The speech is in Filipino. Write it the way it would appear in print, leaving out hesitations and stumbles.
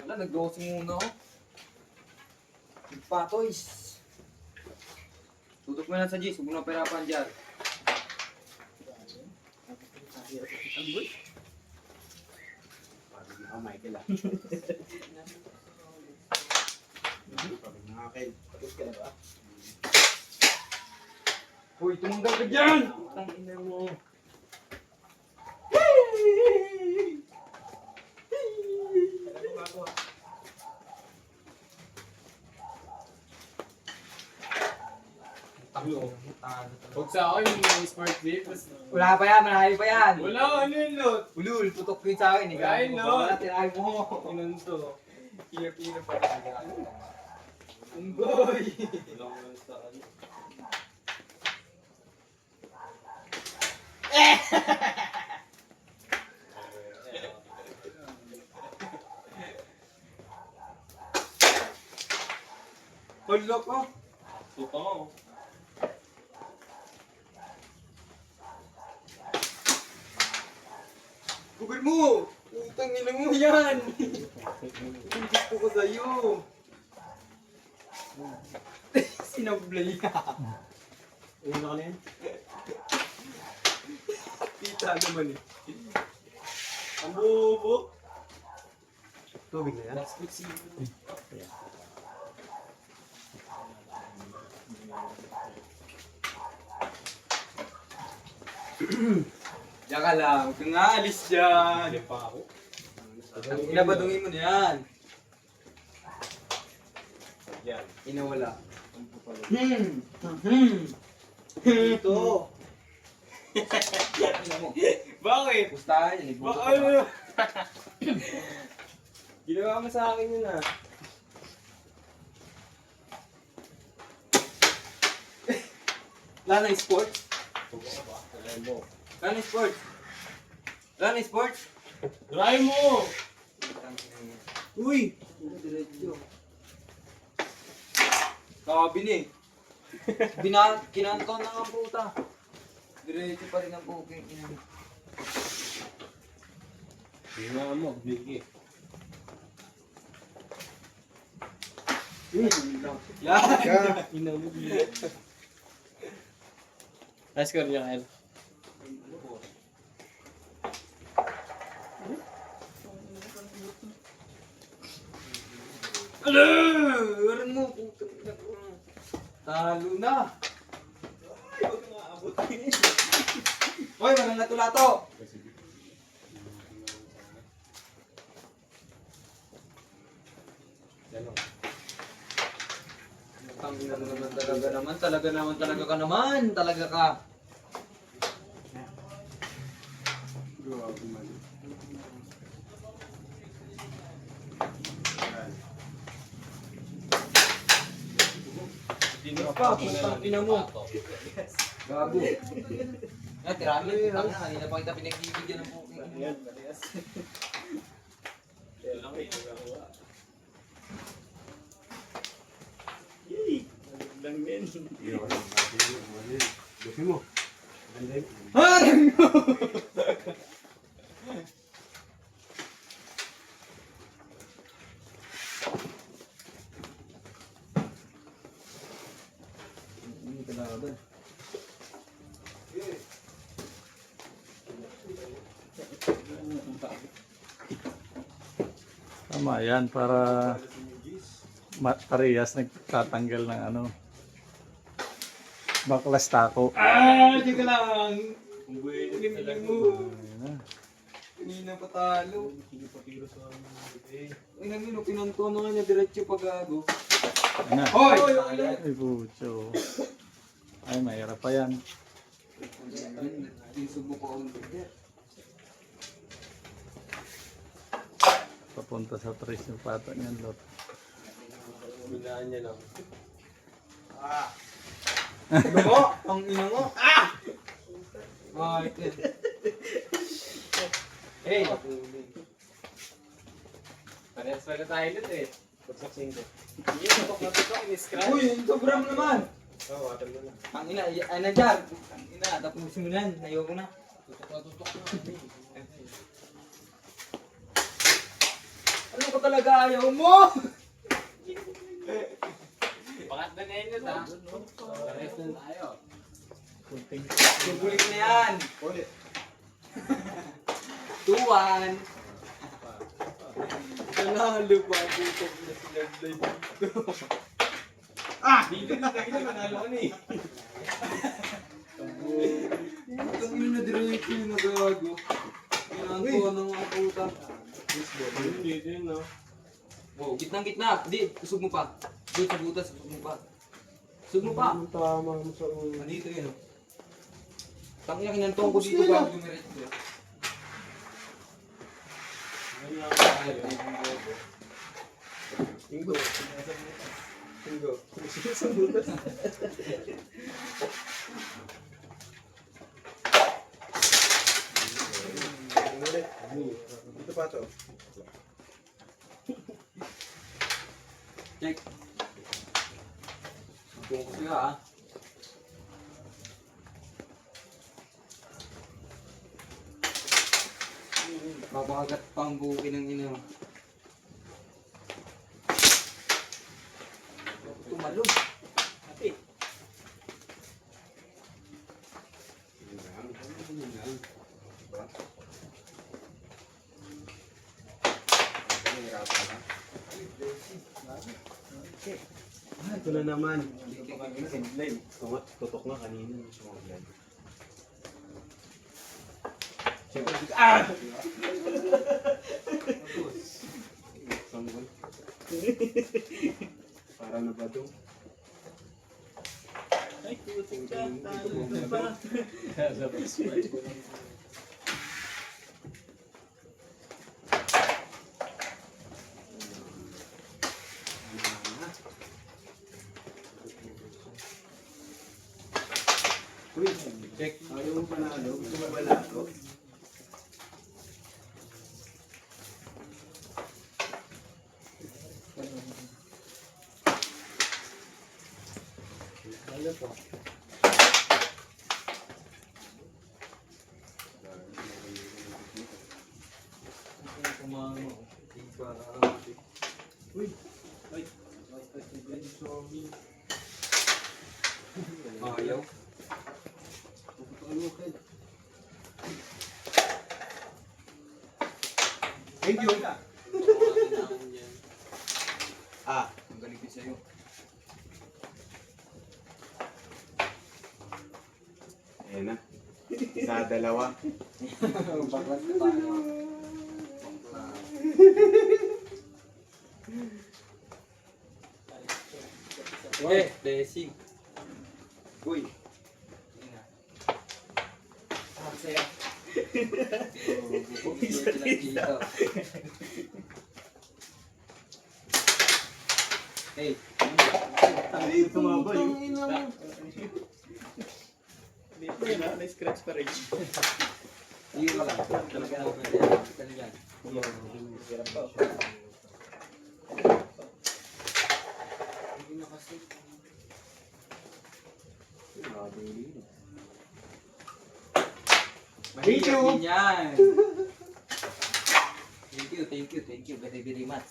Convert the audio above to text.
Wala, nag-dosing muna ako. Patoys. Tutok mo lang sa G's, huwag mo na perapan dyan. Ang good. Michael ah. Michael, patut ka na ba? Uy, tumanggal ka dyan! Putang ina mo. Huwag sa akin yung smart vape. Wala pa yan, marami pa yan. Wala, ano yun, Lot? Ulul, putok yun sa akin. Wala yun, Lot. Wala, tirahin mo. Inon to. Pina-pina pa talaga. Unggoy! Hold ko. Ito nga. Google mo! Utang ina mo yan! Yung gusto ko sa'yo! Sinablay ka! Ayun na ka na yan? Kita naman eh. Ang bubo. Tubig na yan? Last week si... Diyan ka lang, huwag kang aalis dyan! Ano pa ako? Inabadungin mo na yan! Yan. Inawala. Ito! Ina mo. Bakit? Pustahan yan, ibuto ka Ano? pa. Ginawa mo sa akin yun ah. Lana Sports? Alam mo. Lana Sports? Lana Sports? Try mo! Uy! Diretso. Sabi ni. Kinanto na nga puta. Diretso pa rin ang booking. Ginawa mo, bigay. Yan! Inaw mo, bigay. Nice score niya, Kyle. Ala! Waran mo, puta. Talo na. Ay, huwag nga abot. Hoy, walang natulato. Tangina mo naman talaga naman, talaga ka. Grabe man. Hindi pa, putang ina mo. Gago. Yan, tirahan mo. Tangina, kanina pa kita pinagbibigyan ng booking. Ayan, malias. Kaya lang may nagawa. Yay! Magandang men. Gusto mo? Maganda yun. Harang mo! Hindi ka laban. Tama yan para parehas nagtatanggal ng ano baklas tako. Di ka lang! Ang buhay na Limlim mo! Ayun na. Kanina pa talo. Pinapatiro sa amin. Ay, nangino, pinanto na nga niya diretso pag gago. Ayun na. Hoy! Ay pucho. Ay mahirap pa yan. Yung subo ko ang Papunta sa tres yung pata niyan lot. Binaan niya lang. Ano mo? Ang ina mo? Ah! Ay, hey! Parehas pa na tayo nun eh. Pagsaksing ko. Hindi, tutok na tutok. In-scratch. Uy, sobrang naman! Oo, water mo na. Ang ina, ay na dyan! Ang ina, tapusin mo na yan. Ayoko na. Tutok na tutok na. Ano ka talaga ayaw mo? Pakat na na yun ha. Pares na tayo. Subulit na yan. Ulit. 2-1. Nanalo pa ang putok na sila dito. Dito na tayo na manalo ka na eh. Ang ino na diretso yung nagago. Ginagawa ng mga puta. Dito yun, no? Oh, gitnang-gitna. Hindi, usog mo pa. Doon sa butas, usog mo pa. Usog mo pa. Ang tama mo sa ulo. Andito yun. Tangina kinantong ko dito bago dumiretso. Tinggo. Tinggo. Dito pa to. Check. Focus ka ah. Babagat pang buki ng ina. Tumalog. Ate. Ito na naman. Line. Tutok na kanina. Sumaglay. Sanggol. Para na ba doon? Ay, putik ka. Uy, check. Ayaw mo panalo. Gusto mo panalo? Uy, ay, sorry. Ayaw. Thank you. Ang galing ko sa'yo. Ayan na. Isa, dalawa. Baklas na tayo. Okay, blessing. Uy. Sarap sa'yo. Dito. Hey. Ay, tumaba yun. Dito yun ha, na-scratch pa rin. Hindi ka lang. Talaga na open yan. Talaga. Hirap pa. Hindi na kasi. Thank you. Mahirap din yan. Thank you very, very much.